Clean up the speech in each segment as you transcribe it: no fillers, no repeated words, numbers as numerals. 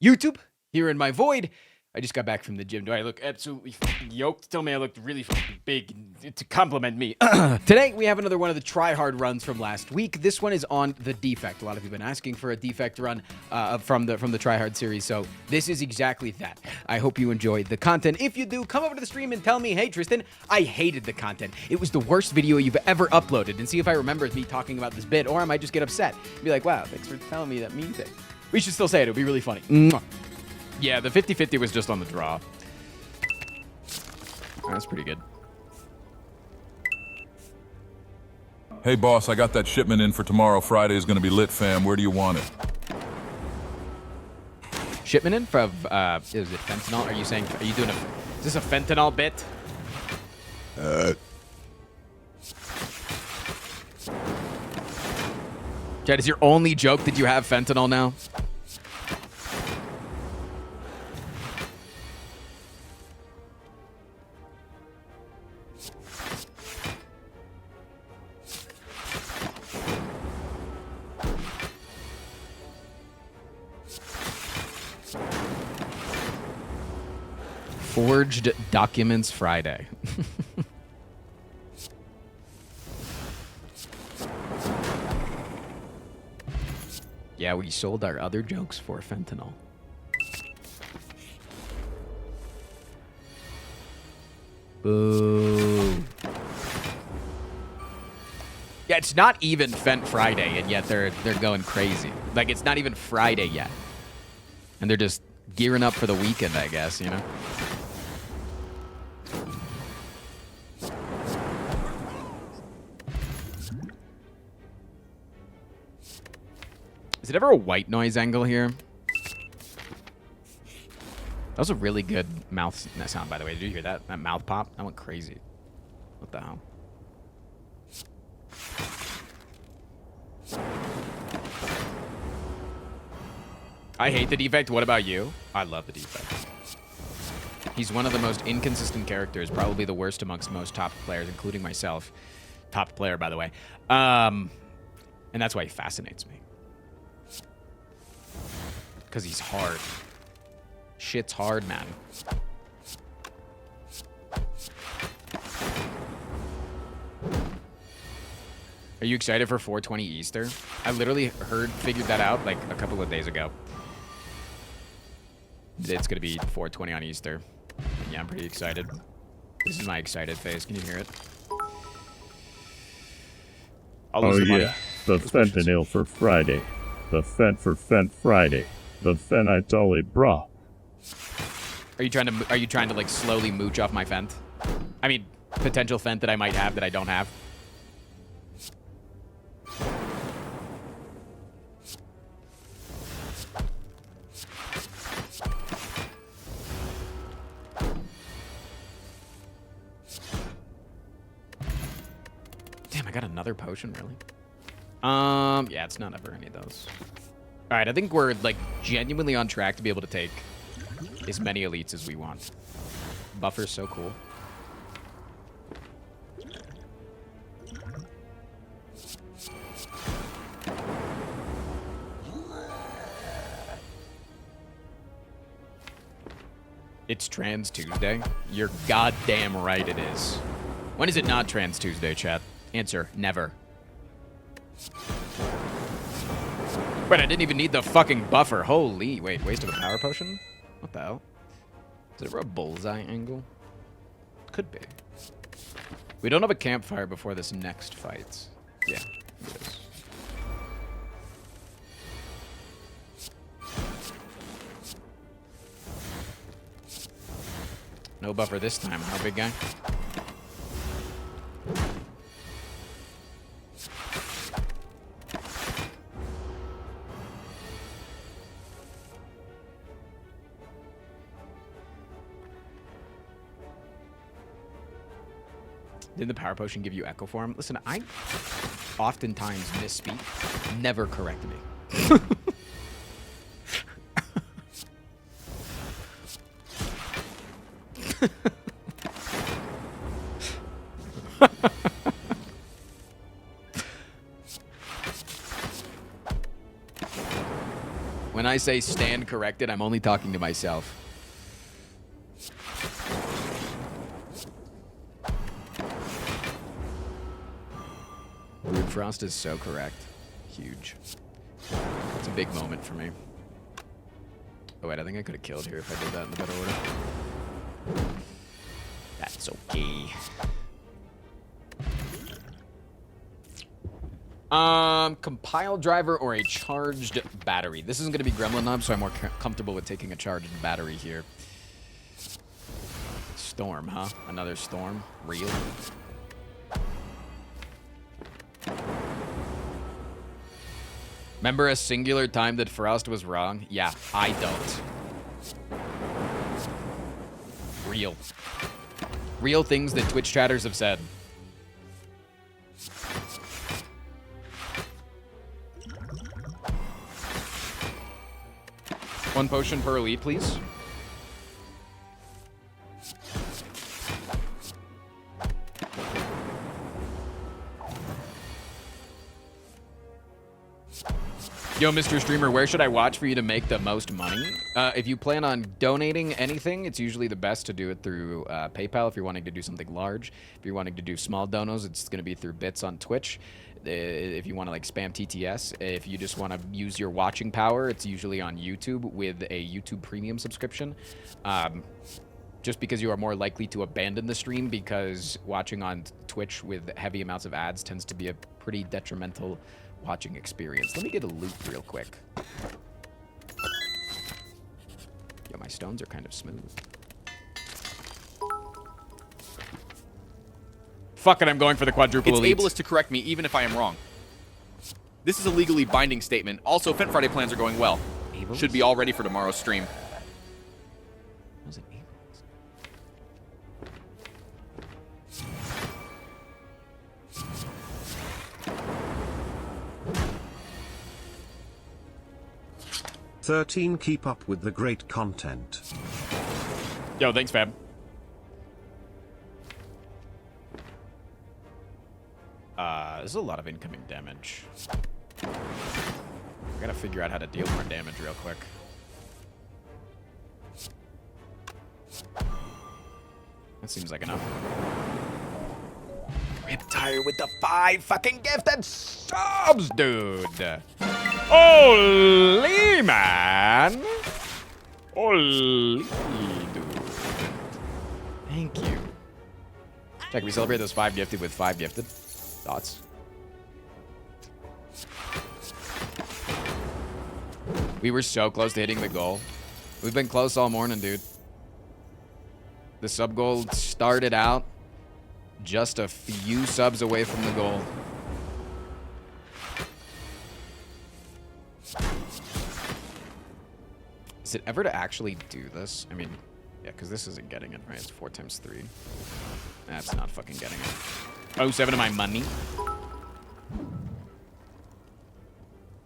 YouTube, here in my void. I just got back from the gym. Do I look absolutely yoked? Tell me I looked really big to compliment me. Today, we have another one of the try-hard runs from last week. This one is on the defect. A lot of you have been asking for a defect run from the try-hard series, so this is exactly that. I hope you enjoyed the content. If you do, come over to the stream and tell me, hey, Tristan, I hated the content. It was the worst video you've ever uploaded, and see if I remember me talking about this bit, or I might just get upset. Be like, wow, thanks for telling me that mean thing. We should still say it. It'll be really funny. Mwah. Yeah, the 50-50 was just on the draw. That's pretty good. Hey, boss, I got that shipment in for tomorrow. Friday is going to be lit, fam. Where do you want it? Shipment in from, is it fentanyl? Are you saying, are you doing is this a fentanyl bit? Chad, is your only joke that you have fentanyl now? Forged Documents Friday. Yeah, we sold our other jokes for fentanyl. Boo. Yeah, it's not even Fent Friday, and yet they're going crazy. Like, it's not even Friday yet. And they're just gearing up for the weekend, I guess, you know? Is it ever a white noise angle here? That was a really good mouth sound, by the way. Did you hear that? That mouth pop? That went crazy. What the hell? I hate the defect. What about you? I love the defect. He's one of the most inconsistent characters, probably the worst amongst most top players, including myself. Top player, by the way. And that's why he fascinates me. Because he's hard. Shit's hard, man. Are you excited for 420 Easter? I literally figured that out like a couple of days ago. It's going to be 420 on Easter. Yeah, I'm pretty excited. This is my excited face. Can you hear it? Oh yeah, the fentanyl for Friday. The fent for Fent Friday. The fentanyl, brah. Are you trying to like slowly mooch off my fent? I mean, potential fent that I might have that I don't have. Damn, I got another potion, really? Yeah, it's not ever any of those. All right, I think we're like genuinely on track to be able to take as many elites as we want. Buffer's so cool. It's Trans Tuesday? You're goddamn right it is. When is it not Trans Tuesday, chat? Answer, never. Wait, I didn't even need the fucking buffer. Holy, wait, waste of a power potion? What the hell? Is it ever a bullseye angle? Could be. We don't have a campfire before this next fight. Yeah, it is. No buffer this time, huh, big guy? Didn't the power potion give you echo form? Listen, I oftentimes misspeak. Never correct me. When I say stand corrected, I'm only talking to myself. Weird Frost is so correct. Huge. It's a big moment for me. Oh wait, I think I could have killed here if I did that in the better order. That's okay. Compile driver or a charged battery. This isn't going to be Gremlin Knob, so I'm more comfortable with taking a charged battery here. Storm, huh? Another storm? Real? Remember a singular time that Frost was wrong? Yeah, I don't. Real. Real things that Twitch chatters have said. One potion per elite, please. Yo, Mr. Streamer, where should I watch for you to make the most money? If you plan on donating anything, it's usually the best to do it through PayPal if you're wanting to do something large. If you're wanting to do small donos, it's going to be through bits on Twitch. If you want to like spam TTS, if you just want to use your watching power, it's usually on YouTube with a YouTube Premium subscription. Just because you are more likely to abandon the stream because watching on Twitch with heavy amounts of ads tends to be a pretty detrimental watching experience. Let me get a loot real quick. Yo, my stones are kind of smooth. Fuck it, I'm going for the quadruple elite. It's ableist to correct me even if I am wrong. This is a legally binding statement. Also, Fent Friday plans are going well. Ableist? Should be all ready for tomorrow's stream. Was it ableist? 13. Keep up with the great content. Yo, thanks, Fab. This is a lot of incoming damage. I gotta figure out how to deal more damage real quick. That seems like enough. Riptire with the 5 fucking gifted subs, dude. Holy man. Holy dude. Thank you. Check, we celebrate those 5 gifted with 5 gifted. Thoughts? We were so close to hitting the goal. We've been close all morning, dude. The sub goal started out just a few subs away from the goal. Is it ever to actually do this? I mean, yeah, because this isn't getting it, right? It's 4 times 3. That's not fucking getting it. Oh, 7 of my money.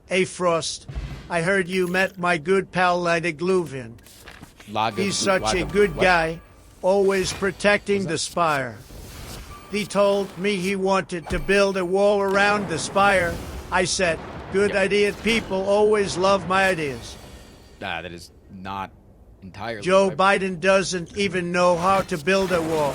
Hey, Frost. I heard you met my good pal Gluvin. He's such a good guy, always protecting the spire. He told me he wanted to build a wall around the spire. I said, good idea. People always love my ideas. That is not entirely. Joe Biden doesn't even know how to build a wall.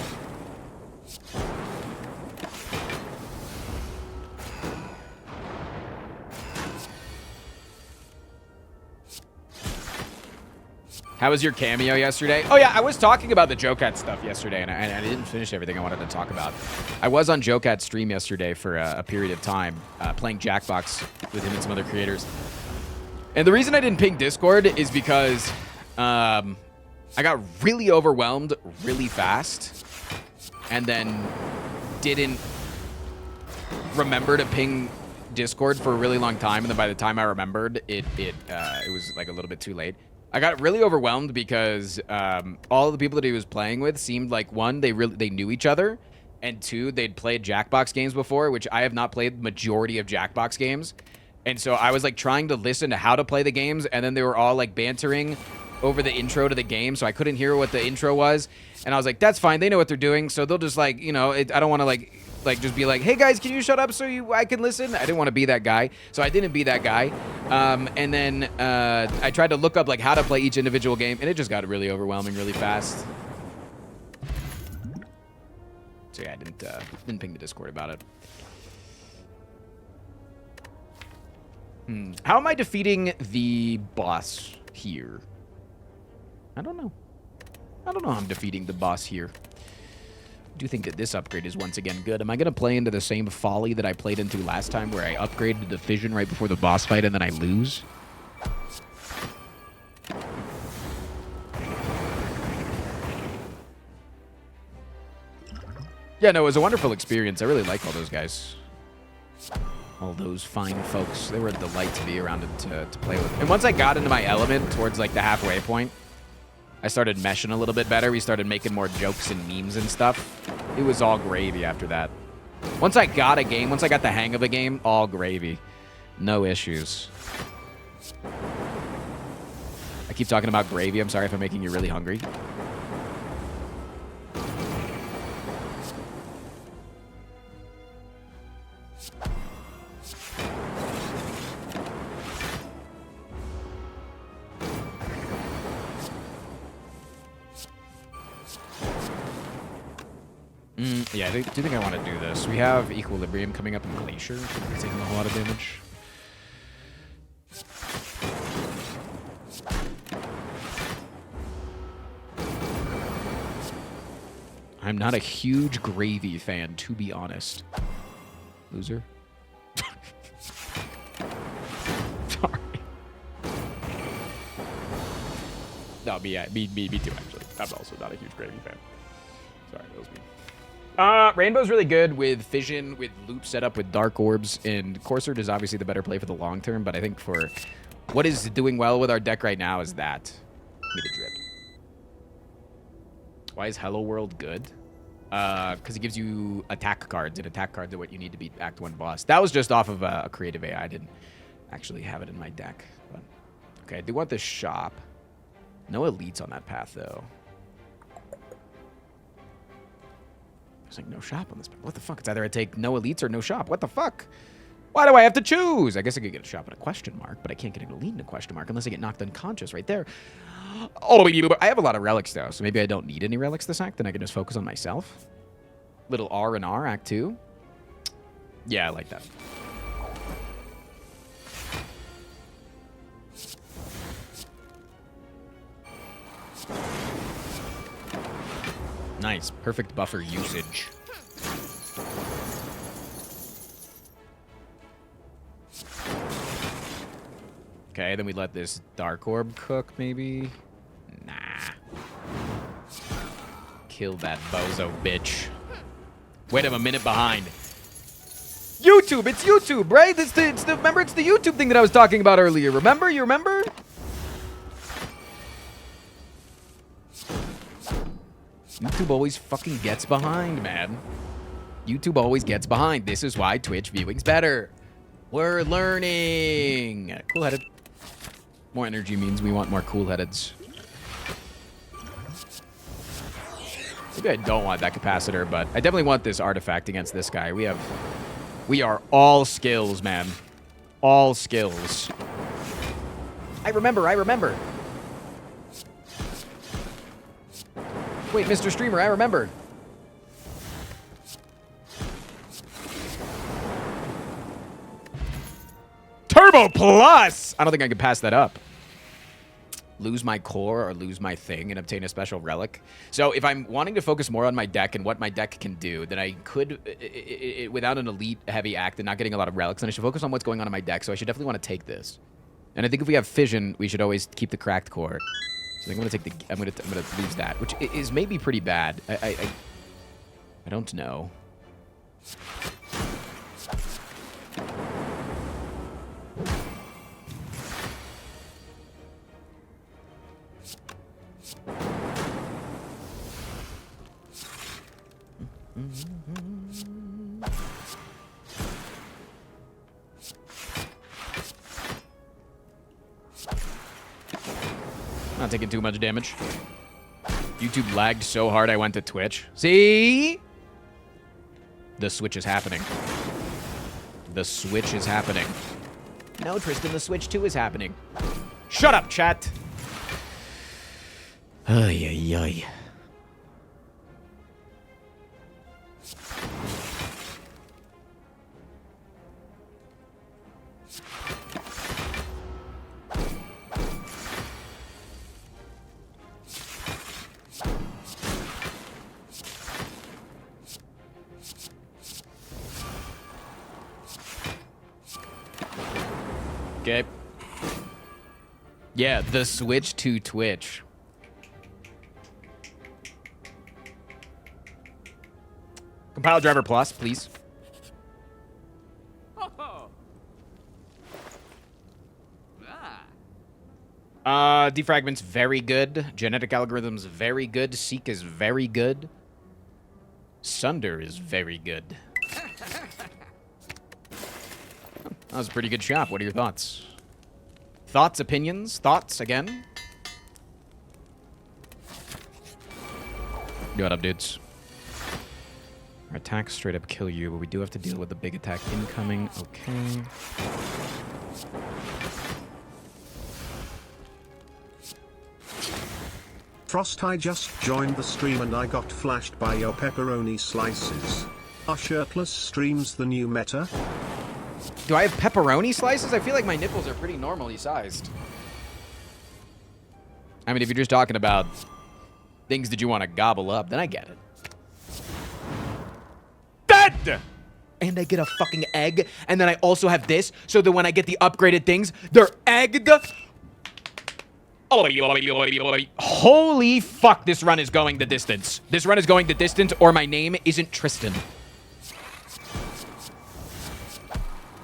How was your cameo yesterday? Oh yeah, I was talking about the Jokat stuff yesterday, and I didn't finish everything I wanted to talk about. I was on Jokat's stream yesterday for a period of time, playing Jackbox with him and some other creators. And the reason I didn't ping Discord is because I got really overwhelmed really fast, and then didn't remember to ping Discord for a really long time, and then by the time I remembered, it was like a little bit too late. I got really overwhelmed because all of the people that he was playing with seemed like, one, they knew each other, and two, they'd played Jackbox games before, which I have not played the majority of Jackbox games. And so I was like trying to listen to how to play the games, and then they were all like bantering over the intro to the game, so I couldn't hear what the intro was. And I was like, that's fine, they know what they're doing, so they'll just like, you know, I don't want to like like just be like, hey guys, can you shut up so I can listen? I didn't want to be that guy, so I didn't be that guy. And then I tried to look up like how to play each individual game, and it just got really overwhelming really fast. So yeah, I didn't ping the Discord about it. How am I defeating the boss here? I don't know. I don't know how I'm defeating the boss here. I do think that this upgrade is once again good. Am I going to play into the same folly that I played into last time where I upgraded the fission right before the boss fight and then I lose? Yeah, no, it was a wonderful experience. I really like all those guys. All those fine folks. They were a delight to be around and to play with. And once I got into my element towards like the halfway point, I started meshing a little bit better. We started making more jokes and memes and stuff. It was all gravy after that. Once I got a game, once I got the hang of a game, all gravy. No issues. I keep talking about gravy. I'm sorry if I'm making you really hungry. Yeah, I do think I want to do this. We have Equilibrium coming up in Glacier. It's taking a whole lot of damage. I'm not a huge gravy fan, to be honest. Loser. Sorry. No, me too, actually. I'm also not a huge gravy fan. Sorry, that was me. Rainbow's really good with Fission, with loop setup, with Dark Orbs, and Corsair is obviously the better play for the long term, but I think for what is doing well with our deck right now is that. Give me the drip. Why is Hello World good? Because it gives you attack cards, and attack cards are what you need to beat Act 1 boss. That was just off of a creative AI. I didn't actually have it in my deck. But, okay, I do want this shop. No elites on that path, though. There's like no shop on this. What the fuck? It's either I take no elites or no shop. What the fuck? Why do I have to choose? I guess I could get a shop and a question mark, but I can't get an elite and a question mark unless I get knocked unconscious right there. Oh, I have a lot of relics though, so maybe I don't need any relics this act, then I can just focus on myself. Little R and R, Act 2. Yeah, I like that. Nice. Perfect buffer usage. Okay, then we let this Dark Orb cook, maybe? Nah. Kill that bozo bitch. Wait, I'm a minute behind. YouTube! It's YouTube, right? Remember, it's the YouTube thing that I was talking about earlier. Remember? You remember? YouTube always fucking gets behind, man. YouTube always gets behind. This is why Twitch viewing's better. We're learning. Cool-headed. More energy means we want more cool-headeds. Maybe I don't want that capacitor, but I definitely want this artifact against this guy. We are all skills, man. All skills. I remember. Wait, Mr. Streamer, I remember. Turbo Plus! I don't think I can pass that up. Lose my core or lose my thing and obtain a special relic. So if I'm wanting to focus more on my deck and what my deck can do, then I could, without an elite heavy act and not getting a lot of relics, then I should focus on what's going on in my deck. So I should definitely want to take this. And I think if we have fission, we should always keep the cracked core. So I think I'm gonna take the. I'm gonna lose that, which is maybe pretty bad. I don't know. Not taking too much damage. YouTube lagged so hard I went to Twitch. See? The switch is happening. The switch is happening. No, Tristan, the switch too is happening. Shut up, chat. Ay, ay, ay. Okay. Yeah, the switch to Twitch. Compile driver plus, please. Defragment's very good. Genetic algorithm's very good. Seek is very good. Sunder is very good. That was a pretty good shop. What are your thoughts? Thoughts, opinions? Thoughts again? What up, dudes? Our attacks straight up kill you, but we do have to deal with the big attack incoming. Okay. Frost, I just joined the stream and I got flashed by your pepperoni slices. Are shirtless streams the new meta? Do I have pepperoni slices? I feel like my nipples are pretty normally sized. I mean, if you're just talking about things that you want to gobble up, then I get it. Dead! And I get a fucking egg, and then I also have this, so that when I get the upgraded things, they're egged. Holy fuck, this run is going the distance. This run is going the distance, or my name isn't Tristan.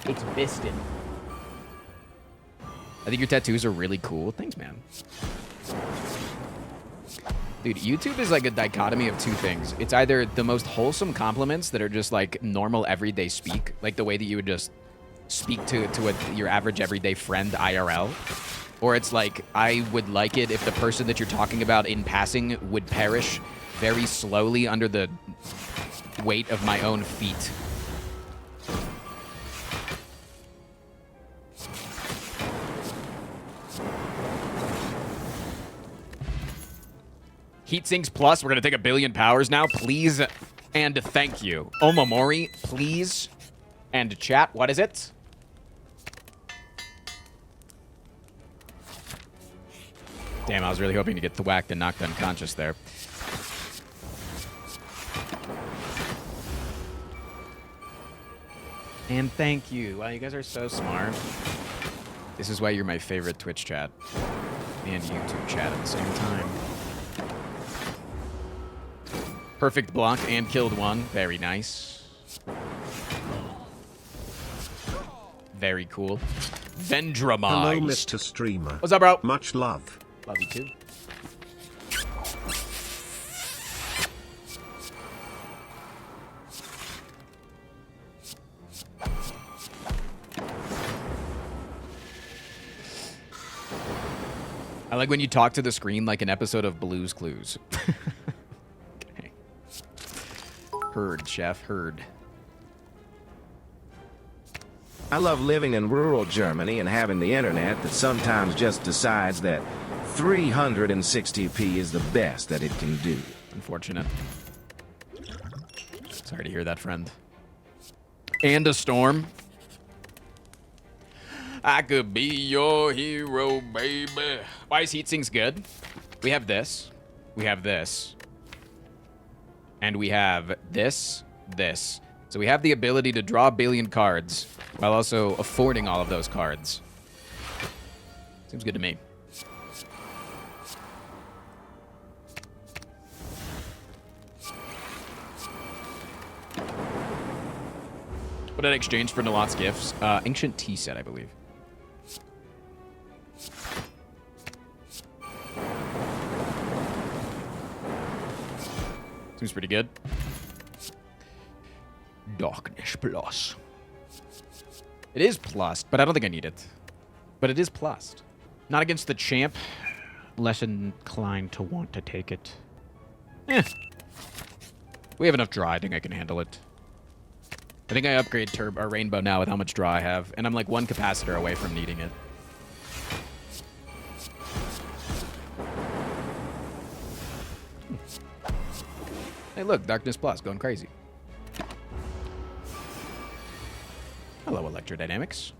It's Biston. I think your tattoos are really cool. Thanks, man. Dude, YouTube is like a dichotomy of two things. It's either the most wholesome compliments that are just like normal everyday speak, like the way that you would just speak to your average everyday friend IRL, or it's like, I would like it if the person that you're talking about in passing would perish very slowly under the weight of my own feet. Heatsinks Plus, we're going to take 1 billion powers now. Please and thank you. Omamori, please. And chat, what is it? Damn, I was really hoping to get whacked and knocked unconscious there. And thank you. Wow, you guys are so smart. This is why you're my favorite Twitch chat. And YouTube chat at the same time. Perfect block and killed one. Very nice. Very cool. Vendramize. Hello, Mr. Streamer. What's up, bro? Much love. Love you too. I like when you talk to the screen like an episode of Blue's Clues. Okay. Heard, chef, heard. I love living in rural Germany and having the internet that sometimes just decides that 360p is the best that it can do. Unfortunate. Sorry to hear that, friend. And a storm. I could be your hero, baby. Why is Heatsinks good? We have this. We have this. And we have this. So we have the ability to draw 1 billion cards while also affording all of those cards. Seems good to me. What did I exchange for Nalot's gifts? Ancient tea set, I believe. Seems pretty good. Darkness plus. It is plus, but I don't think I need it. But it is plus. Not against the champ. Less inclined to want to take it. We have enough draw. I think I can handle it. I think I upgrade or Rainbow now with how much draw I have, and I'm like 1 capacitor away from needing it. Hey, look, Darkness Plus going crazy. Hello, Electrodynamics.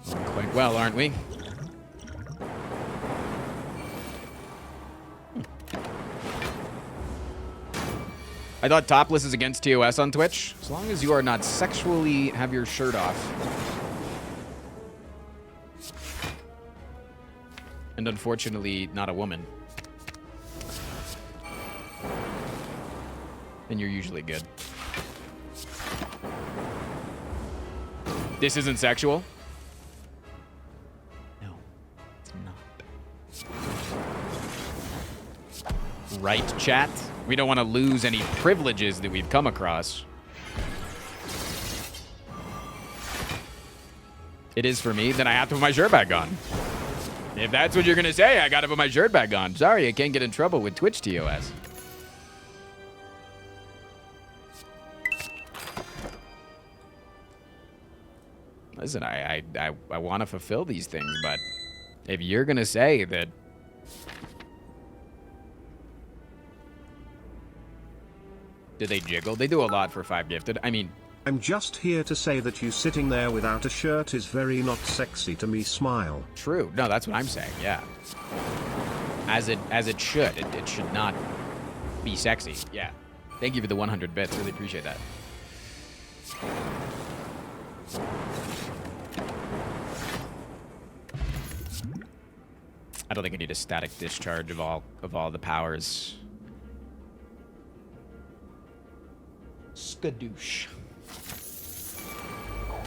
Doing quite well, aren't we? I thought topless is against TOS on Twitch. As long as you are not sexually have your shirt off. And unfortunately, not a woman. Then you're usually good. This isn't sexual? No, it's not. Right, chat? We don't want to lose any privileges that we've come across. It is for me, then I have to put my shirt back on. If that's what you're going to say, I got to put my shirt back on. Sorry, I can't get in trouble with Twitch TOS. Listen, I want to fulfill these things, but if you're going to say that... Do they jiggle? They do a lot for 5 gifted. I mean... I'm just here to say that you sitting there without a shirt is very not sexy to me, smile. True. No, that's what I'm saying, yeah. As it should. It should not be sexy. Yeah. Thank you for the 100 bits. Really appreciate that. I don't think I need a static discharge of all the powers. Skadoosh.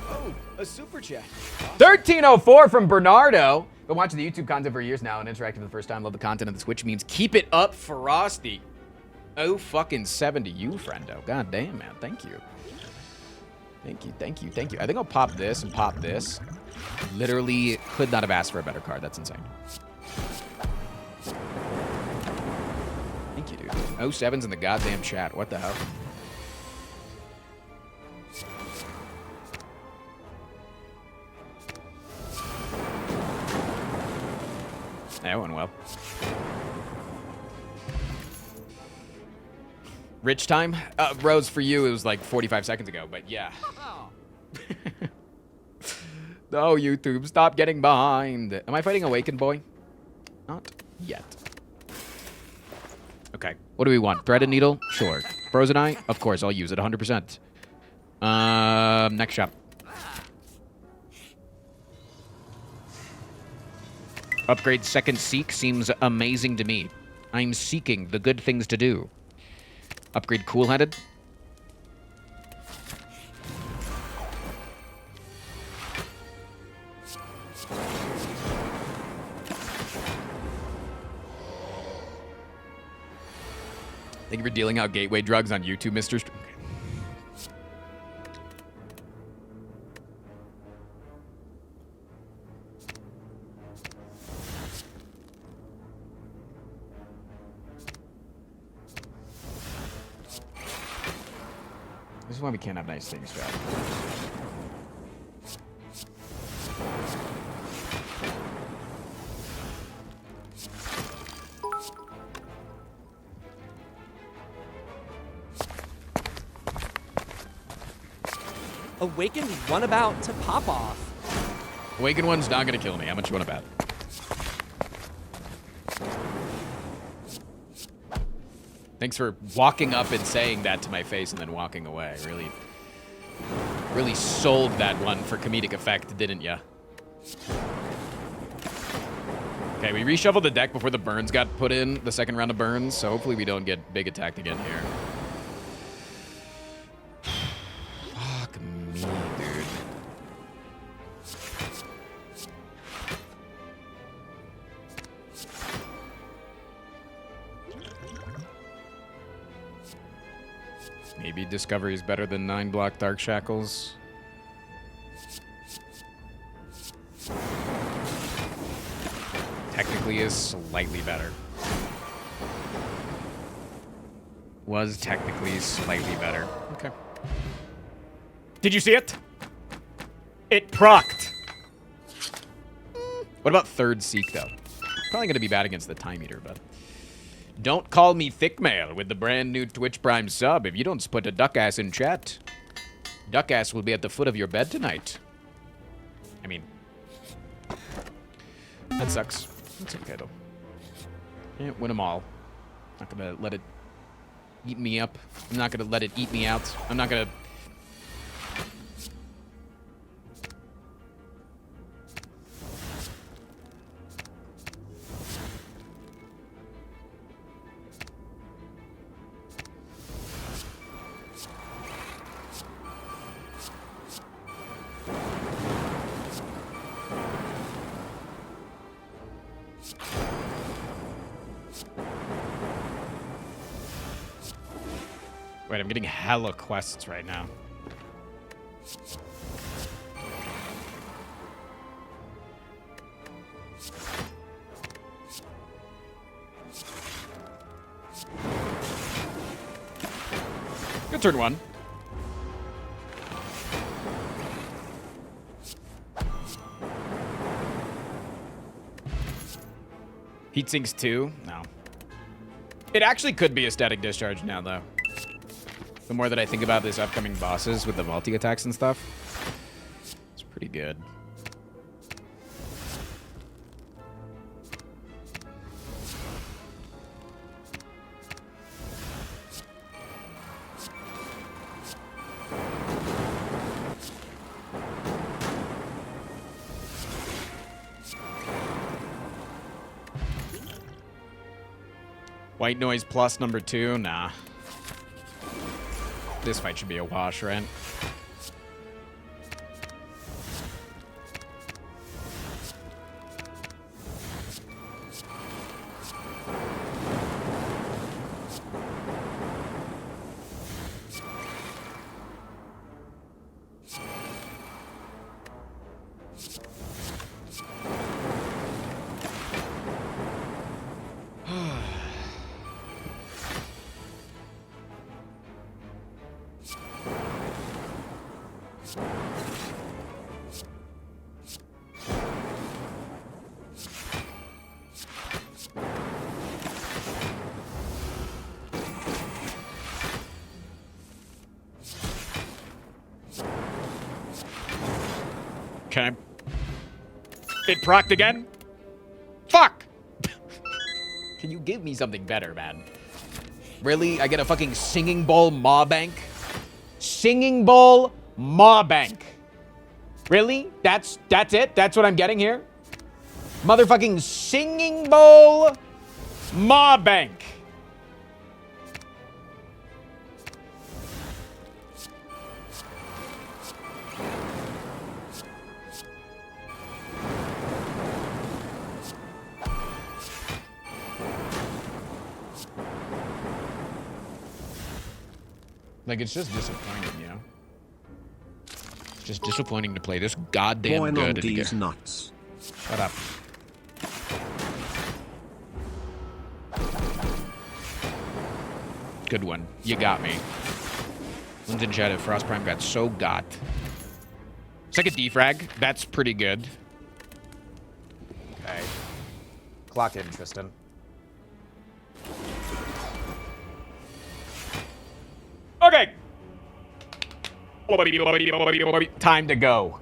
Oh, a super chat. Awesome. 1304 from Bernardo. Been watching the YouTube content for years now and interacting for the first time. Love the content of the Twitch memes. Keep it up, Frosty. Oh, fucking 7 to you, friendo. God damn, man. Thank you. Thank you, thank you, thank you. I think I'll pop this and pop this. Literally could not have asked for a better card. That's insane. Thank you, dude. 07's in the goddamn chat. What the hell? That went well. Rich time? Rose, for you, it was like 45 seconds ago, but yeah. No, YouTube, stop getting behind. Am I fighting Awakened Boy? Not yet. Okay, what do we want? Threaded Needle? Sure. Frozen Eye? Of course, I'll use it 100%. Next shop. Upgrade Second Seek seems amazing to me. I'm seeking the good things to do. Upgrade Cool-Headed. Thank you for dealing out gateway drugs on YouTube, Mr. This is why we can't have nice things, Chad. Awakened one about to pop off. Awakened one's not gonna kill me. How much you want to bet? Thanks for walking up and saying that to my face and then walking away. Really sold that one for comedic effect, didn't ya? Okay, we reshuffled the deck before the burns got put in, the second round of burns, so hopefully we don't get big attacked again here. Fuck me, dude. Maybe Discovery is better than 9-block Dark Shackles. technically is slightly better. Was technically slightly better. Okay. Did you see it? It procced. What about third Seek, though? Probably going to be bad against the Time Eater, but... Don't call me thick mail with the brand new Twitch Prime sub if you don't put a duck ass in chat. Duck ass will be at the foot of your bed tonight. I mean... That sucks. That's okay, though. Can't win them all. Not going to let it eat me up. I'm not going to let it eat me out. I'm not going to... Wait, I'm getting hella quests right now. Good turn one. Heat sinks 2? No. It actually could be a static discharge now, though. The more that I think about this upcoming bosses with the multi-attacks and stuff, it's pretty good. White noise plus number 2? Nah. This fight should be a wash, right? Okay. It procced again? Fuck! Can you give me something better, man? Really? I get a fucking Singing Bowl Maw Bank? Singing Bowl Maw Bank. Really? That's it? That's what I'm getting here? Motherfucking Singing Bowl Maw Bank. Like, it's just disappointing, you know? It's just disappointing to play this goddamn Boy, good. on these nuts. Shut up. Good one. You got me. One's in chat. Frost Prime got so got. Second defrag. That's pretty good. Okay. Clock in, Tristan. Okay. Time to go.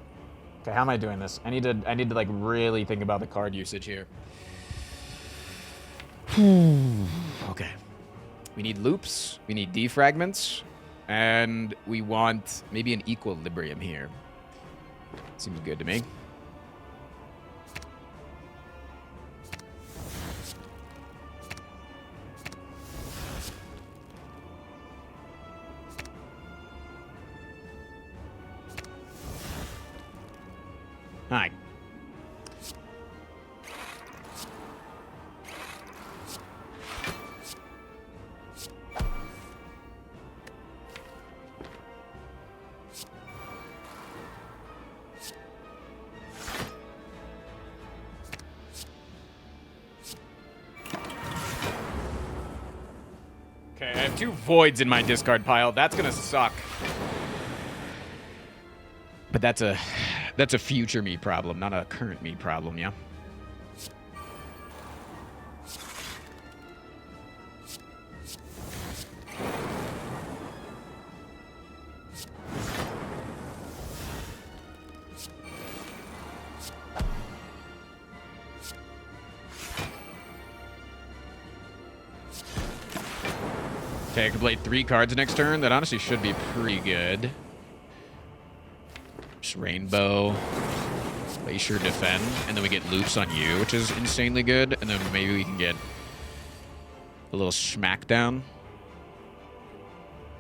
Okay, how am I doing this? I need to like really think about the card usage here. Okay. We need loops, we need defragments, and we want maybe an equilibrium here. Seems good to me. Hi. got 2 voids in my discard pile. That's gonna suck. But that's a future me problem, not a current me problem, yeah? Okay, I can play 3 cards next turn. That honestly should be pretty good. Just Rainbow, Glacier, Defend, and then we get loops on you, which is insanely good. And then maybe we can get a little smackdown.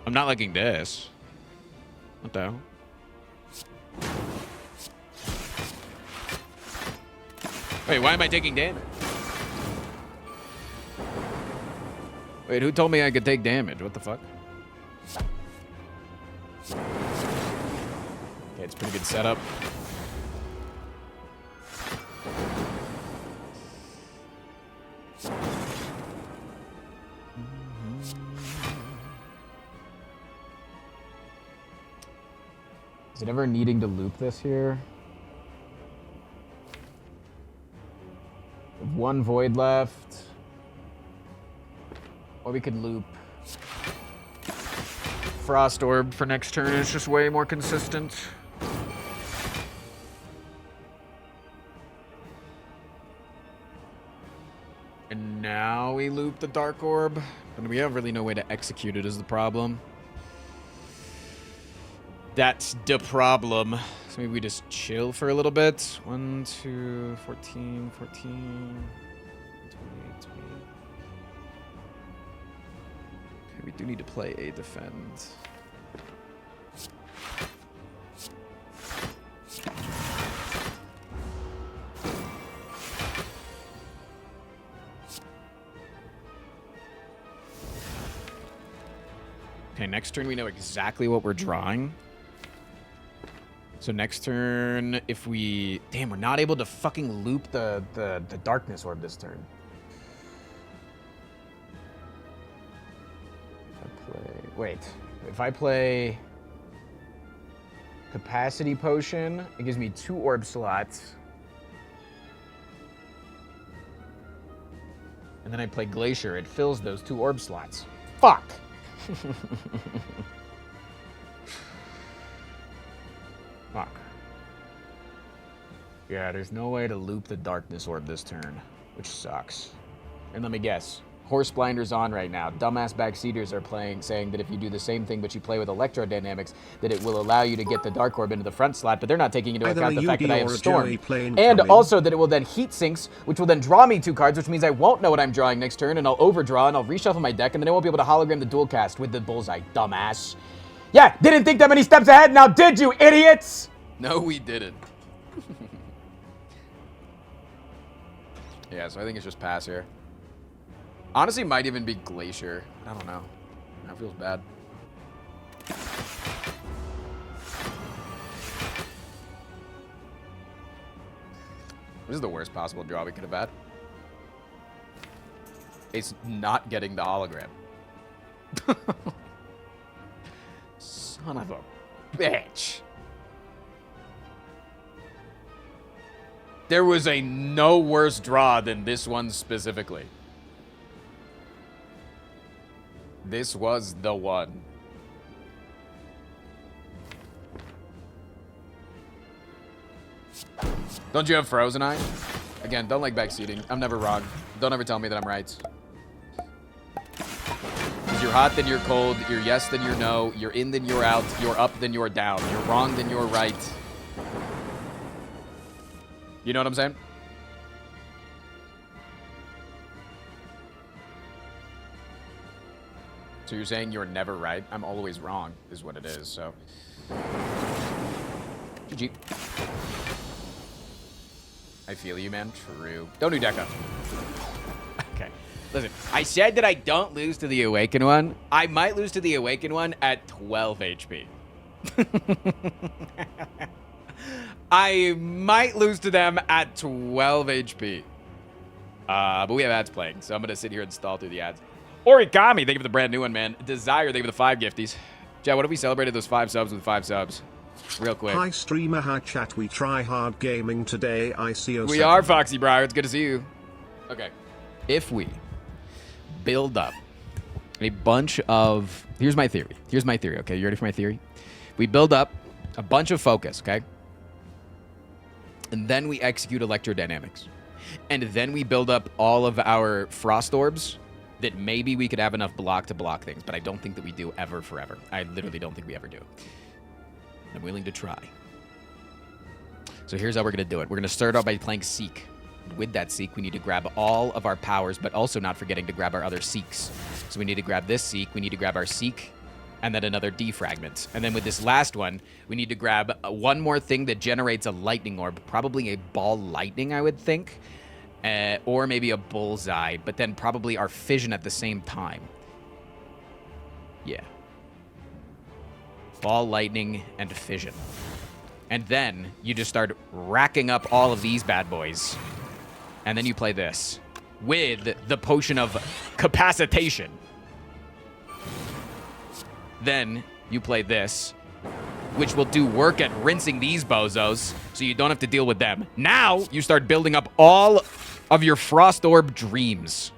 I'm not liking this. What the hell? Wait, why am I taking damage? Wait, who told me I could take damage? What the fuck? Okay, it's a pretty good setup. Is it ever needing to loop this here? We have 1 void left. Or we could loop Frost Orb for next turn. It's just way more consistent. And now we loop the Dark Orb. And we have really no way to execute it is the problem. That's the problem. So maybe we just chill for a little bit. 1, 2, 14, 14. 28, 28. Okay, we do need to play a defend. Okay, next turn we know exactly what we're drawing. So next turn, if we... Damn, we're not able to fucking loop the Darkness Orb this turn. Wait, if I play Capacity Potion, it gives me 2 orb slots. And then I play Glacier, it fills those 2 orb slots. Fuck! Fuck. Yeah, there's no way to loop the Darkness Orb this turn, which sucks. And let me guess. Horse blinders on right now. Dumbass backseaters are saying that if you do the same thing but you play with electrodynamics, that it will allow you to get the Dark Orb into the front slot, but they're not taking into account the fact that I have Storm. And also that it will then heat sinks, which will then draw me 2 cards, which means I won't know what I'm drawing next turn, and I'll overdraw, and I'll reshuffle my deck, and then I won't be able to hologram the dual cast with the bullseye, dumbass. Yeah, didn't think that many steps ahead, now did you, idiots? No, we didn't. Yeah, so I think it's just pass here. Honestly, might even be Glacier. I don't know. That feels bad. This is the worst possible draw we could have had. It's not getting the hologram. Son of a bitch. There was a no worse draw than this one specifically. This was the one. Don't you have Frozen Eye? Again, don't like backseating. I'm never wrong. Don't ever tell me that I'm right. You're hot, then you're cold. You're yes, then you're no. You're in, then you're out. You're up, then you're down. You're wrong, then you're right. You know what I'm saying? So you're saying you're never right? I'm always wrong, is what it is, so. GG. I feel you, man. True. Don't do Deca. Okay. Listen, I said that I don't lose to the Awakened one. I might lose to the Awakened one at 12 HP. I might lose to them at 12 HP. But we have ads playing, so I'm going to sit here and stall through the ads. Origami, thank you for the brand new one, man. Desire, thank you for the 5 gifties. Chad, what if we celebrated those 5 subs with 5 subs? Real quick. Hi streamer, hi chat, we try hard gaming today, ICO7. We are, Foxy Briar. It's good to see you. Okay. If we build up a bunch of... Here's my theory. Okay, you ready for my theory? We build up a bunch of focus, okay? And then we execute electrodynamics. And then we build up all of our frost orbs that maybe we could have enough block to block things, but I don't think that we do ever forever. I literally don't think we ever do. I'm willing to try. So here's how we're going to do it. We're going to start out by playing Seek. With that Seek, we need to grab all of our powers, but also not forgetting to grab our other Seeks. So we need to grab this Seek, we need to grab our Seek, and then another defragment. And then with this last one, we need to grab one more thing that generates a lightning orb, probably a ball lightning, I would think, or maybe a bullseye, but then probably our fission at the same time. Yeah. Ball lightning and fission. And then you just start racking up all of these bad boys. And then you play this with the potion of capacitation. Then you play this, which will do work at rinsing these bozos, so you don't have to deal with them. Now you start building up all of your Frost Orb dreams.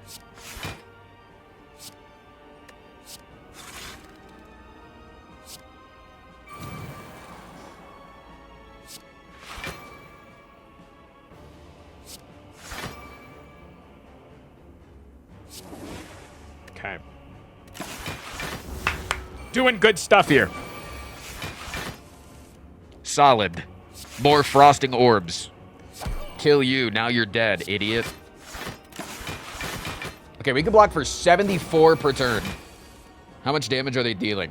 Okay. Doing good stuff here. Solid. More frosting orbs. Kill you. Now you're dead, idiot. Okay, we can block for 74 per turn. How much damage are they dealing?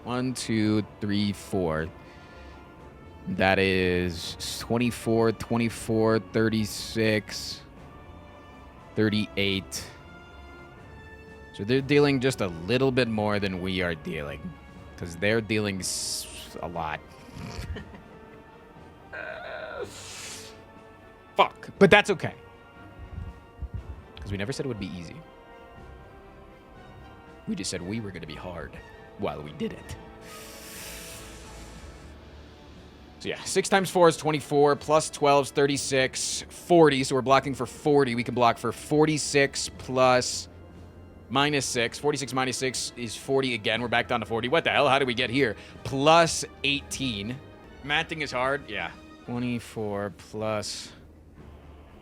1, 2, 3, 4. That is 24, 24, 36, 38. So they're dealing just a little bit more than we are dealing. Because they're dealing a lot. Fuck. But that's okay. Because we never said it would be easy. We just said we were going to be hard while we did it. So yeah, 6 times 4 is 24, plus 12 is 36, 40. So we're blocking for 40. We can block for 46 plus minus 6. 46 minus 6 is 40 again. We're back down to 40. What the hell? How did we get here? Plus 18. Matting is hard. Yeah. 24 plus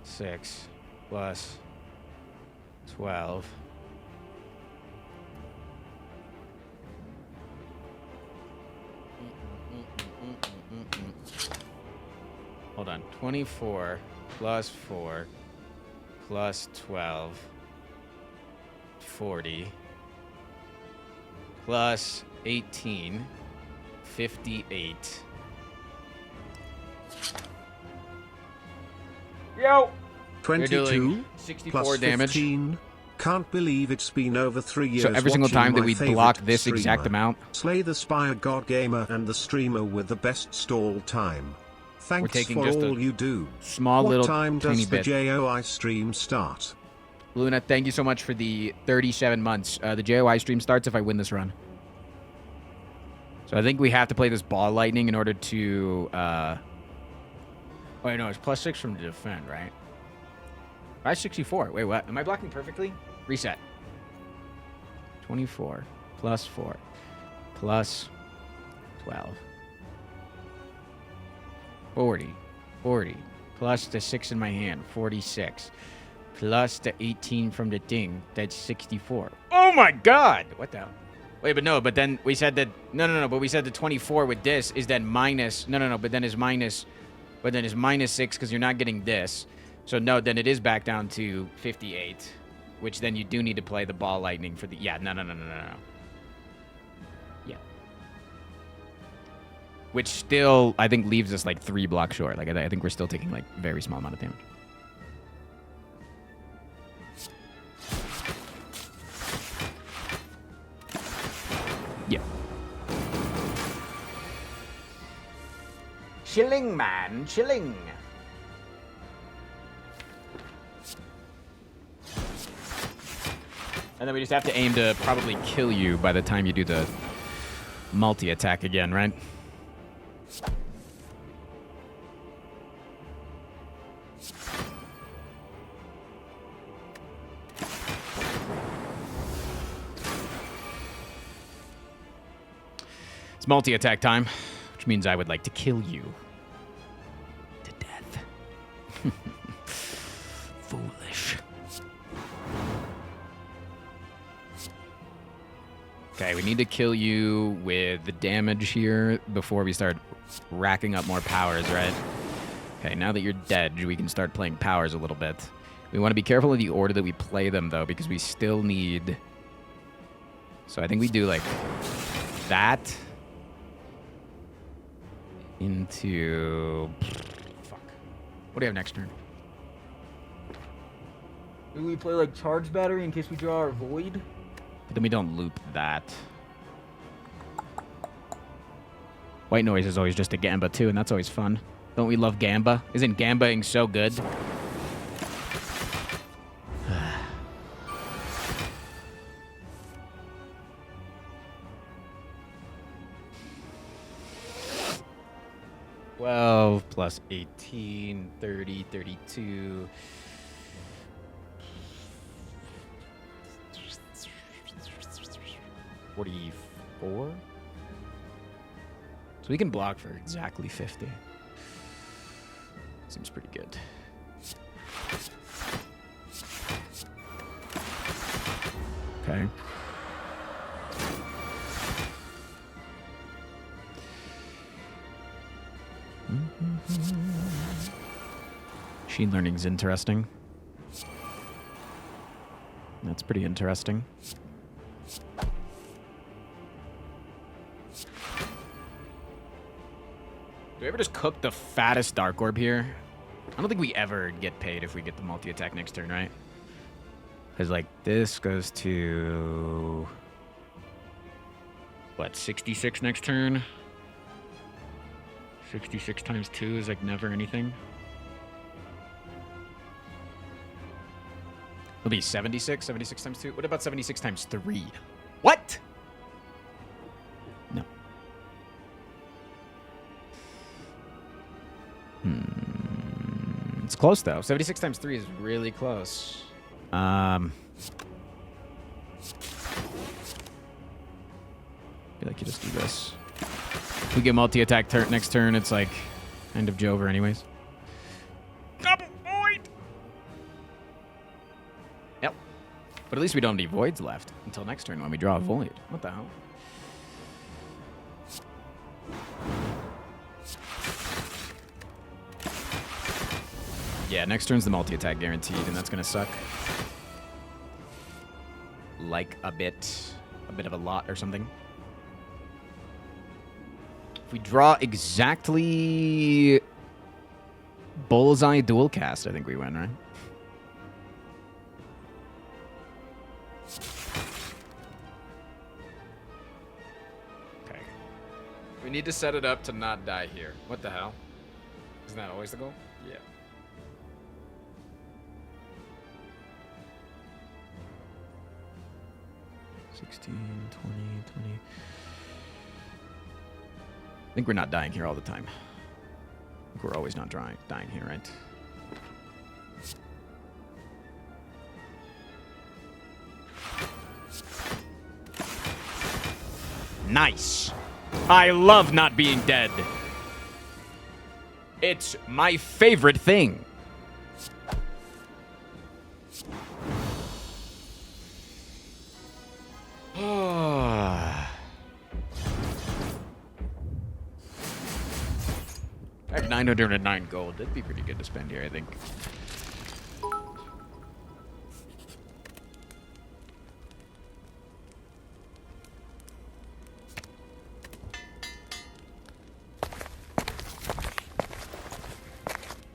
6 plus 12. Hold on. 24 plus 4 plus 12. 40 plus 18. 58. Yo! 22 64 plus damage. 15. Can't believe it's been over 3 years. So every single time that we block this exact amount, Slay the Spire God Gamer and the streamer with the best stall time. Thanks taking for just all a you do. small what little time tiny does the bit. JOI stream start? Luna, thank you so much for the 37 months. The JOI stream starts if I win this run. So I think we have to play this ball lightning in order to... Wait, no, it's plus 6 from the defend, right? 564. Wait, what? Am I blocking perfectly? Reset. 24 plus 4 plus 12. 40. 40. Plus the 6 in my hand. 46. Plus the 18 from the thing. That's 64. Oh my god! What the hell? Wait, but no, but then we said that... No, but we said the 24 with this is then minus... No, but then is minus... But then is minus 6 because you're not getting this. So no, then it is back down to 58. Which then you do need to play the ball lightning for the... Yeah, no. Yeah. Which still, I think, leaves us like 3 blocks short. Like, I think we're still taking like a very small amount of damage. Yeah. Chilling, man. Chilling. And then we just have to aim to probably kill you by the time you do the multi-attack again, right? It's multi-attack time, which means I would like to kill you to death. Foolish. Okay, we need to kill you with the damage here before we start racking up more powers, right? Okay, now that you're dead, we can start playing powers a little bit. We want to be careful of the order that we play them, though, because we still need... So I think we do, like, that into... Fuck. What do you have next turn? Do we play, like, charge battery in case we draw our void? But then we don't loop that. White noise is always just a Gamba, too, and that's always fun. Don't we love Gamba? Isn't Gambaing so good? Plus 18, 30, 32... 44? So we can block for exactly 50. Seems pretty good. Okay. Machine learning's interesting. That's pretty interesting. Do we ever just cook the fattest Dark Orb here? I don't think we ever get paid if we get the multi-attack next turn, right? Because, like, this goes to... What, 66 next turn? 66 times 2 is, like, never anything. It'll be 76? 76 times 2? What about 76 times 3? What? No. It's close, though. 76 times 3 is really close. I feel like you just do this. If we get multi-attack next turn, it's like end of Jover anyways. Double void! Yep. But at least we don't have any voids left until next turn when we draw a void. What the hell? Yeah, next turn's the multi-attack guaranteed, and that's gonna suck. Like a bit of a lot or something. If we draw exactly bullseye dual cast, I think we win, right? Okay. We need to set it up to not die here. What the hell? Isn't that always the goal? Yeah. $16, $20, $20. I think we're not dying here all the time. I think we're always not dying here, right? Nice. I love not being dead. It's my favorite thing. I have 909 gold. That'd be pretty good to spend here, I think.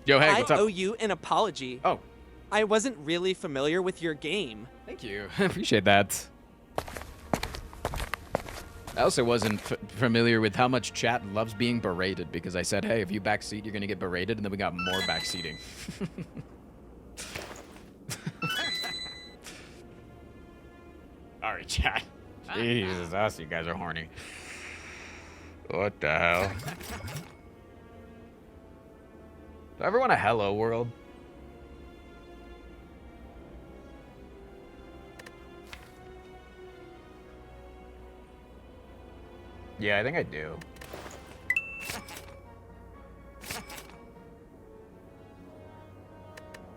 Yo, hey, what's up? I owe you an apology. Oh. I wasn't really familiar with your game. Thank you. I appreciate that. I also wasn't familiar with how much chat loves being berated because I said, hey, if you backseat, you're going to get berated, and then we got more backseating. All right, chat. Jesus, us, you guys are horny. What the hell? Do everyone a hello world? Yeah, I think I do.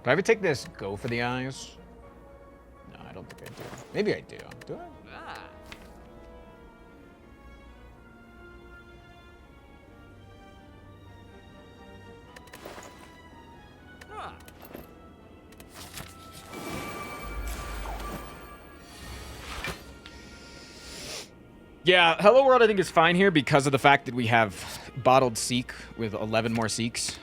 Do I ever take this go for the eyes? No, I don't think I do. Maybe I do. Do I? Yeah, Hello World I think is fine here because of the fact that we have bottled Seek with 11 more Seeks.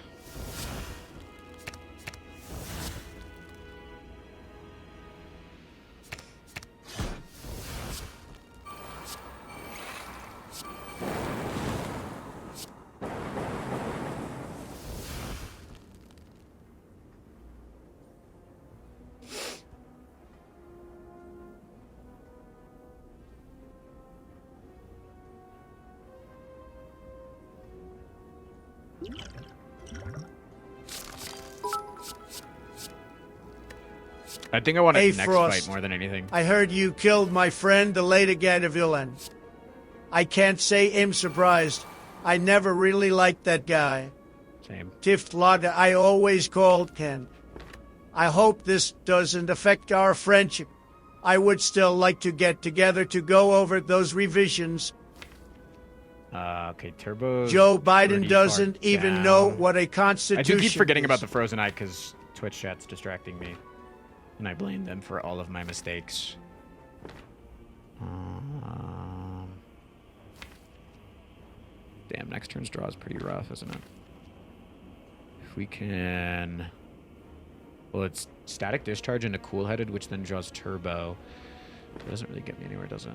I think I want a next Frost, fight more than anything. I heard you killed my friend, the late again villain. I can't say I'm surprised. I never really liked that guy. Same. Tiftlada, I always called Ken. I hope this doesn't affect our friendship. I would still like to get together to go over those revisions. Okay, Turbo. Joe Biden doesn't even know what a constitution I do keep forgetting is. about the Frozen Eye because Twitch chat's distracting me. And I blame them for all of my mistakes. Damn, next turn's draw is pretty rough, isn't it? If we can... Well, it's Static Discharge into Cool-Headed, which then draws Turbo. It doesn't really get me anywhere, does it?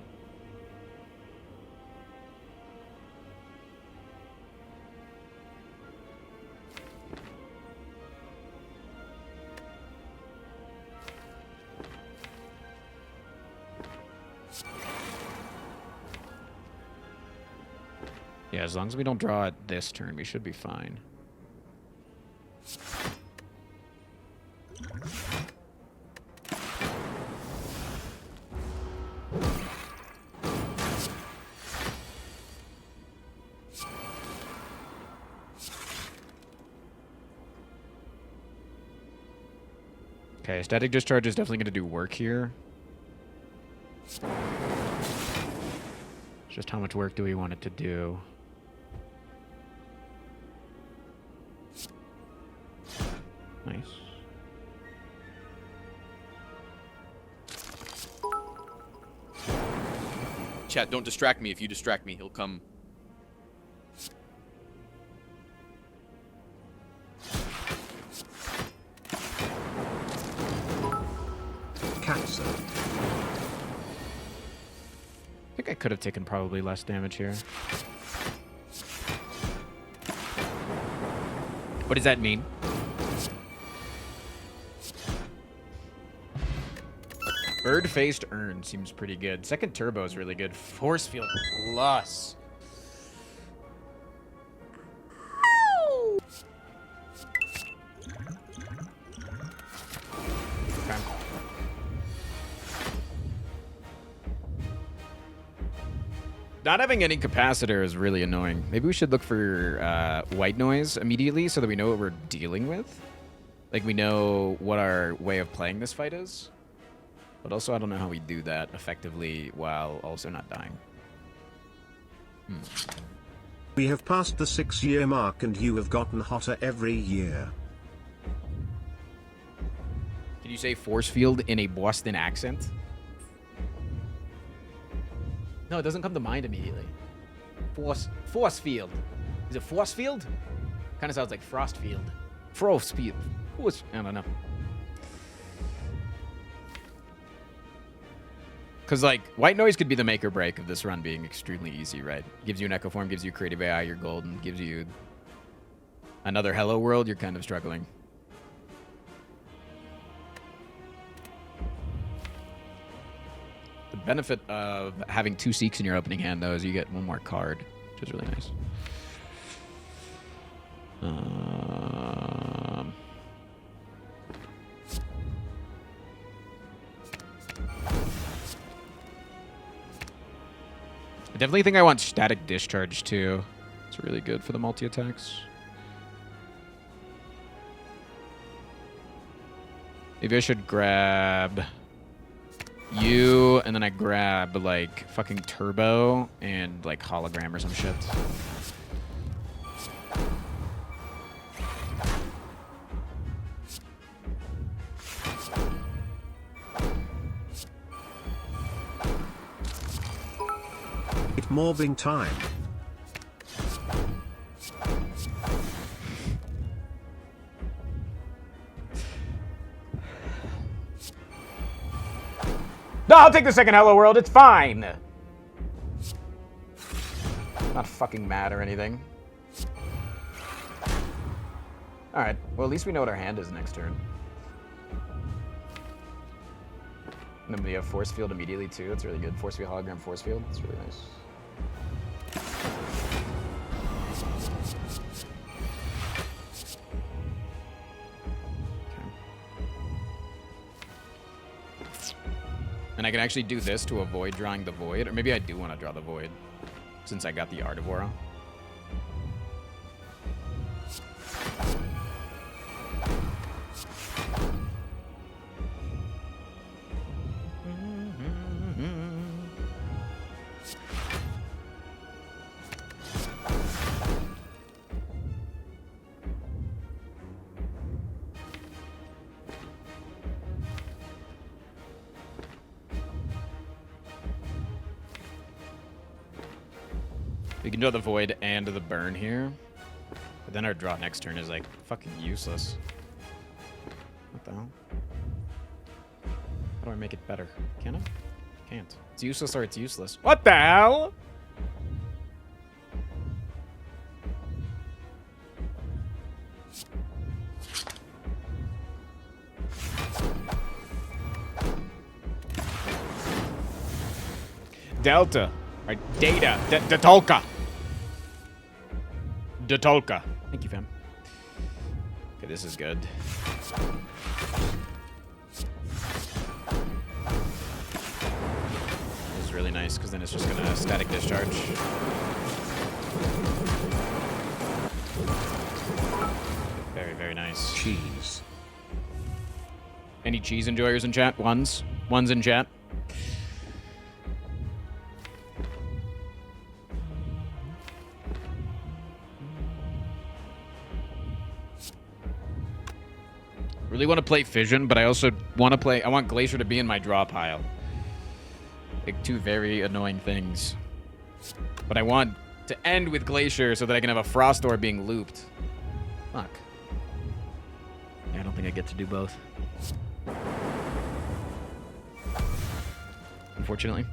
Yeah, as long as we don't draw it this turn, we should be fine. Okay, Static Discharge is definitely going to do work here. Just how much work do we want it to do? Nice. Chat, don't distract me. If you distract me, he'll come. Katsu. I think I could have taken probably less damage here. What does that mean? Bird-faced Urn seems pretty good. Second Turbo is really good. Force Field Plus. Okay. Not having any capacitor is really annoying. Maybe we should look for white noise immediately so that we know what we're dealing with. Like, we know what our way of playing this fight is. But also, I don't know how we do that effectively while also not dying. We have passed the 6-year mark and you have gotten hotter every year. Can you say force field in a Boston accent? No, it doesn't come to mind immediately. Force field. Is it force field? Kind of sounds like frost field. Frost field. I don't know. Because, like, white noise could be the make or break of this run being extremely easy, right? Gives you an Echo Form, gives you Creative AI, you're golden. Gives you another Hello World, you're kind of struggling. The benefit of having 2 Seeks in your opening hand, though, is you get 1 more card, which is really nice. I definitely think I want Static Discharge, too. It's really good for the multi-attacks. Maybe I should grab you, and then I grab, like, fucking Turbo and, like, Hologram or some shit. It's mobbing time. No, I'll take the second Hello World. It's fine. Not fucking mad or anything. All right. Well, at least we know what our hand is next turn. And then we have Force Field immediately, too. That's really good. Force Field, Hologram, Force Field. That's really nice. And I can actually do this to avoid drawing the Void. Or maybe I do want to draw the Void, since I got the Art of Aura. We can draw the Void and the Burn here. But then our draw next turn is, like, fucking useless. What the hell? How do I make it better? Can I? Can't. It's useless or it's useless. What the hell? Delta. Or Data. Datolka. Datolka. Thank you, fam. Okay, this is good. This is really nice, because then it's just gonna Static Discharge. Very, very nice. Cheese. Any cheese enjoyers in chat? Ones in chat. Really want to play Fission, but I also want to play... I want Glacier to be in my draw pile. Like, 2 very annoying things. But I want to end with Glacier so that I can have a Frost Orb being looped. Fuck. Yeah, I don't think I get to do both. Unfortunately.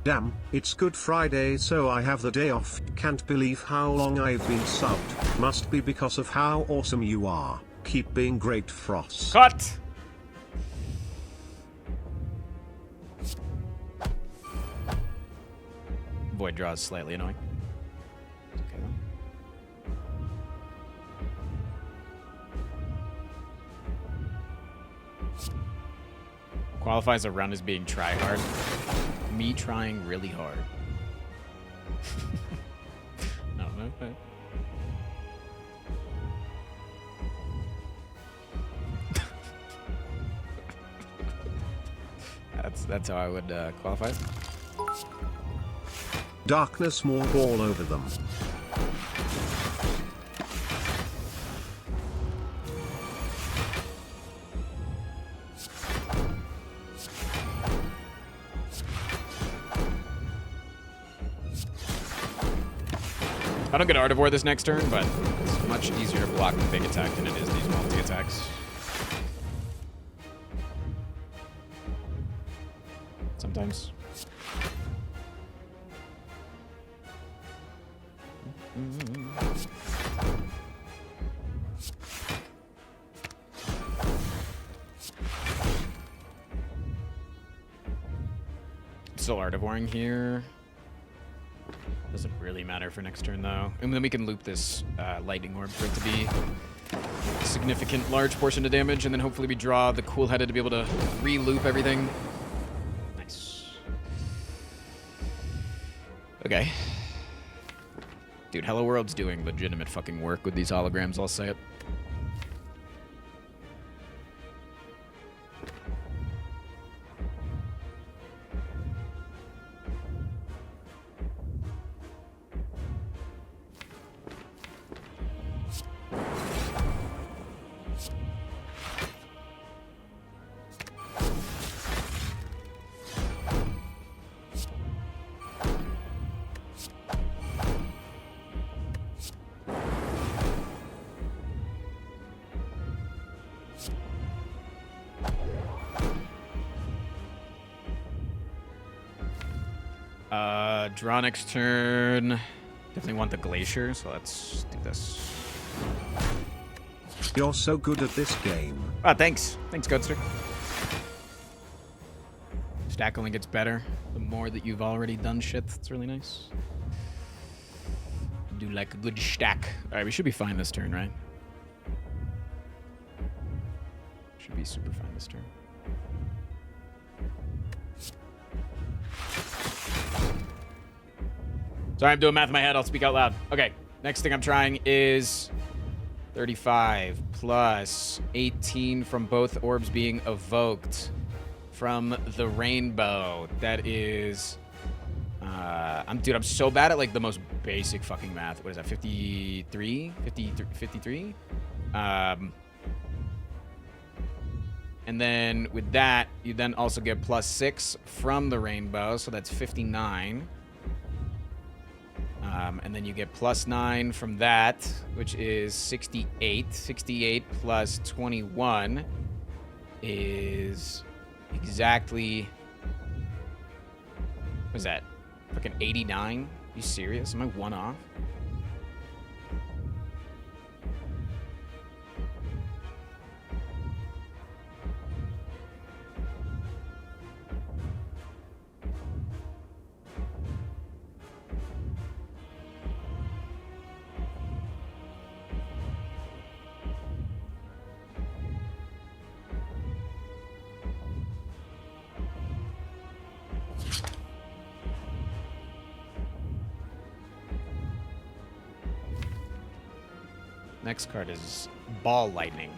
Damn, it's Good Friday, so I have the day off. Can't believe how long I've been subbed. Must be because of how awesome you are. Keep being great, Frost. Cut! Void draw is slightly annoying. Okay, though. Qualifies a run as being try hard. Me trying really hard. No. That's how I would qualify. Darkness more all over them. I don't get Art of War this next turn, but it's much easier to block the big attack than it is these multi-attacks. sometimes. Still artivoring here. Doesn't really matter for next turn though. And then we can loop this lightning orb for it to be a significant large portion of damage, and then hopefully we draw the cool headed to be able to re-loop everything. Nice. Okay. Dude, Hello World's doing legitimate fucking work with these holograms, I'll say it. Draw next turn. Definitely want the Glacier, so let's do this. You're so good at this game. Ah, thanks. Thanks, Goatster. Stack only gets better the more that you've already done shit. That's really nice. Do like a good stack. All right, we should be fine this turn, right? Should be super fine this turn. Sorry, I'm doing math in my head. I'll speak out loud. Okay, next thing I'm trying is 35 plus 18 from both orbs being evoked from the rainbow. That is... Dude, I'm so bad at, like, the most basic fucking math. What is that, 53? 53? And then with that, you then also get plus 6 from the rainbow, so that's 59. And then you get plus 9 from that, which is 68. 68 plus 21 is exactly... What is that? Fucking 89? You serious? Am I one off? Next card is Ball Lightning.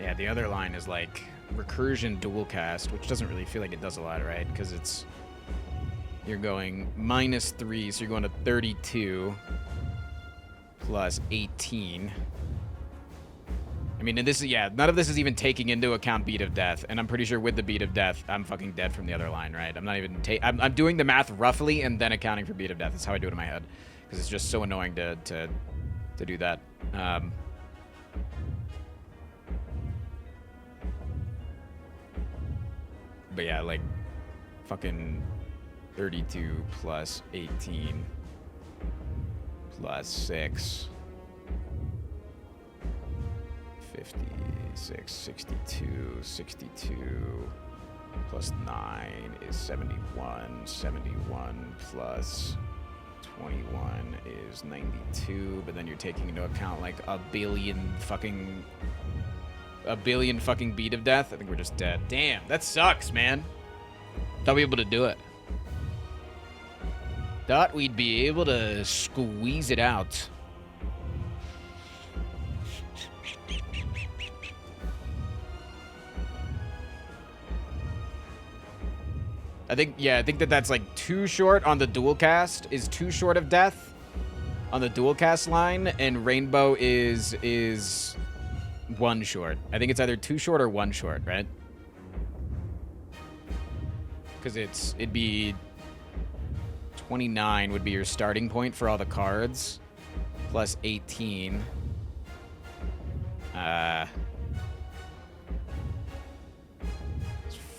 Yeah, the other line is like Recursion Dual Cast, which doesn't really feel like it does a lot, right? Because it's... You're going -3, so you're going to 32 plus 18. I mean, and this is, yeah, none of this is even taking into account Beat of Death, and I'm pretty sure with the Beat of Death, I'm fucking dead from the other line, right? I'm not even, I'm doing the math roughly and then accounting for Beat of Death. That's how I do it in my head, because it's just so annoying to do that. But yeah, like, fucking 32 plus 18 plus 6. 56, 62, 62 plus 9 is 71. 71 plus 21 is 92, but then you're taking into account like a billion fucking Beat of Death. I think we're just dead. Damn, that sucks, man. Thought we'd be able to do it. Thought we'd be able to squeeze it out. I think that's like too short on the dual cast, is too short of death on the dual cast line, and Rainbow is one short. I think it's either too short or one short, right? Because it'd be 29 would be your starting point for all the cards, plus 18.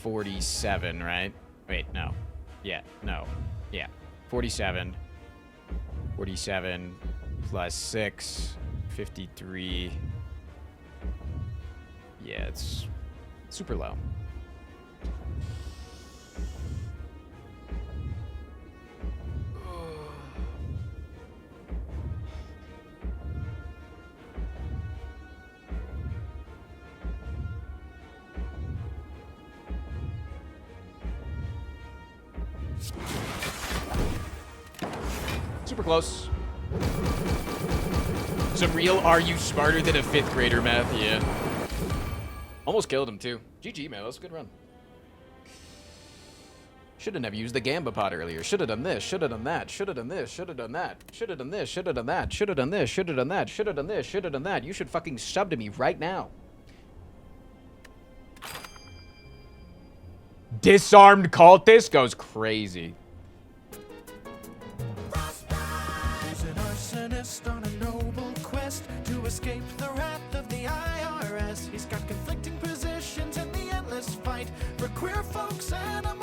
47, right? Wait, no. Yeah, no. Yeah. 47. 47 plus 6. 53. Yeah, it's super low. Super close. Some real are you smarter than a 5th grader math, yeah. Almost killed him too. GG, man, that was a good run. Shouldn't have used the Gamba pot earlier. Should have done this, should have done that, should have done this, should have done that, should have done this, should have done that, should have done this, should have done that, should have done this, should have done that. You should fucking sub to me right now. Disarmed cultist goes crazy. He's an arsonist on a noble quest to escape the wrath of the IRS. He's got conflicting positions in the endless fight for queer folks and a